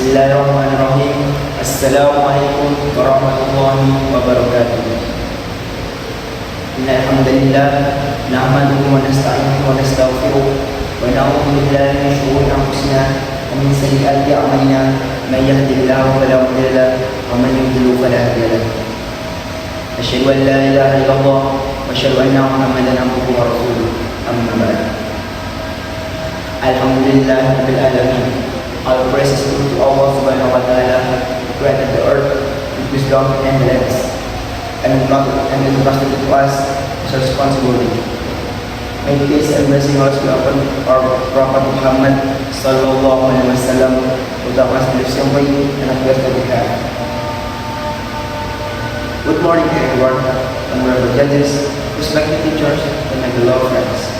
Bismillahirrahmanirrahim. Assalamualaikum warahmatullahi wabarakatuh. Innal hamdalillah nahmaduhu wa nasta'inuhu wa nastaghfiruh wa na'udzu billahi min shururi anfusina wa min sayyiati a'malina. May yahdihillahu fala mudilla lahu wa man yudlil fala hadiya lahu. Asyhadu an la ilaha illallah wa asyhadu anna Muhammadan abduhu wa rasuluh. Amma ba'd. Alhamdulillahirabbil alamin. All praise is due to Allah subhanahu wa ta'ala, who created the earth with wisdom and knowledge, and entrusted it to us as a responsibility. May peace and blessing also be upon our Prophet Muhammad sallallahu alaihi wasallam, utama beliau sampai dan akhir ketika. Good morning everyone, honorable judges, respected teachers, and my beloved friends.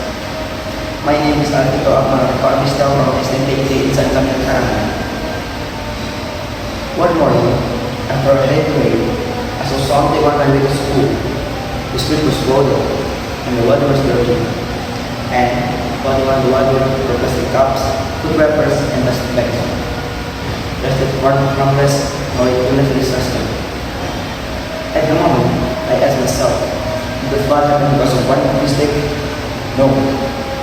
My name is Artito Ahmad Pabista from SNPT in San Camilo, Canada. One morning, after a heavy rain, I saw something on my way to school. The street was flooded, and the weather was dirty. And flooding on the water were plastic cups, food wrappers, and plastic bags. Just that part of harmless, how it will not disaster. At the moment, I asked myself, did the flood happen because of one mistake? No.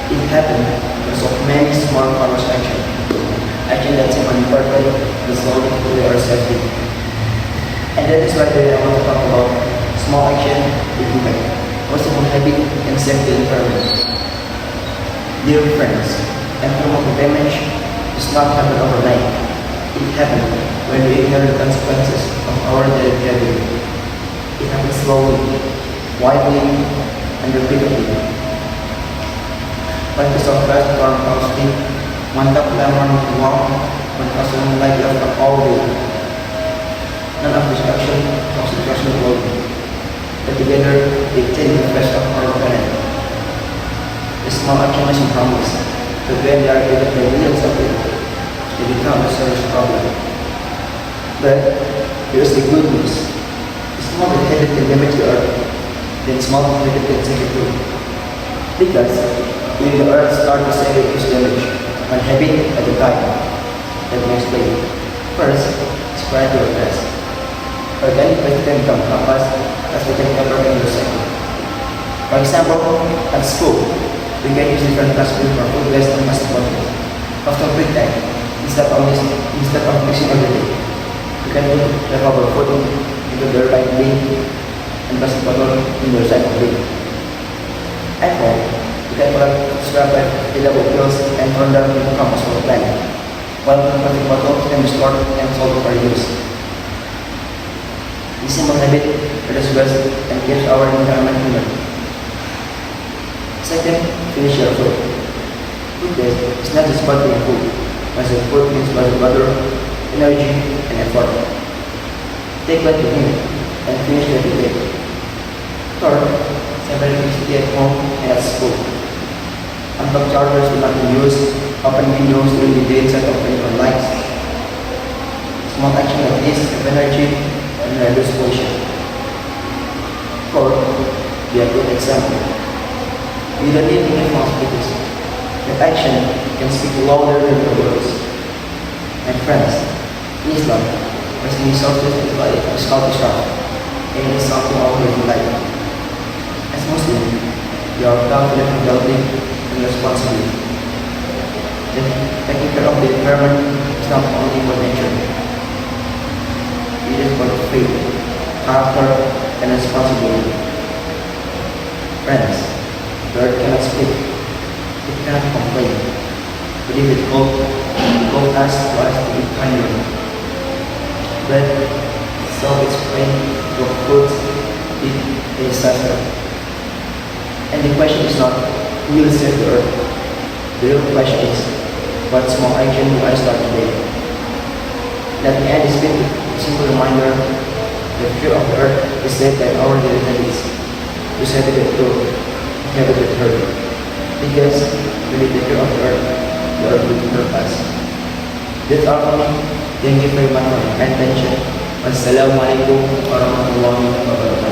It happened because of many small farmers' action that seem unimportant but slowly put our safety. And that is why today I want to talk about small action with impact, possible habit and safety environment. Dear friends, environmental damage does not happen overnight. It happened when we ignore the consequences of our daily behavior. It happens slowly, widely, and repeatedly. Because of that, our costly, one top lemon walk, one customer like after all day. None of this action was destruction alone, but together they take the best of our planet. The small action is harmless, but when they are given the millions of it, they become a serious problem. But here's the good news: the small habit can damage the earth, then small habit can save it too. Because if the earth starts to save its damage, one habit at a time. Let me explain. First, spread your best. Organic waste can become compost as we can ever in the cycle. For example, at school, we can use different classrooms for food waste and plastic bottles. After break time, instead of mixing everything, we can put leftover food into the right bin and plastic bottle in the recycle bin. At home, we can collect scrap edible pills and turn them into compost for the plant, while plastic bottles can be stored and sold for use. This simple habit reduces waste and keeps our environment cleaner. Second, finish your food. Food waste is not just about being food, but food needs water, energy, and effort. Take what you need and finish what you take. Third, separate electricity at home and at school. Unplug chargers will not be used, open windows during the day instead of turning on lights. Small action like this save energy and reduce pollution. Fourth, be a good example. We don't need any false speakers. Your action can speak louder than your words. My friends, in Islam, wasting resources is culture shock, and it is something all in life. As Muslims, we are confident in building and responsibility. Taking care of the environment is not only for nature. It is for faith, character, and responsibility. Friends, the earth cannot speak. It cannot complain. But if it called us to be kinder. But so its pain to food, it is disaster. And the question is not who will save the earth. The real question is, what small action do I start today? Let me end this with a simple reminder: the future of the earth is saved by our daily habits. To save it with truth, have it with her. Because we need the future of the earth will help us. That's all for me. Thank you very much for your attention. Wassalamualaikum warahmatullahi wabarakatuh.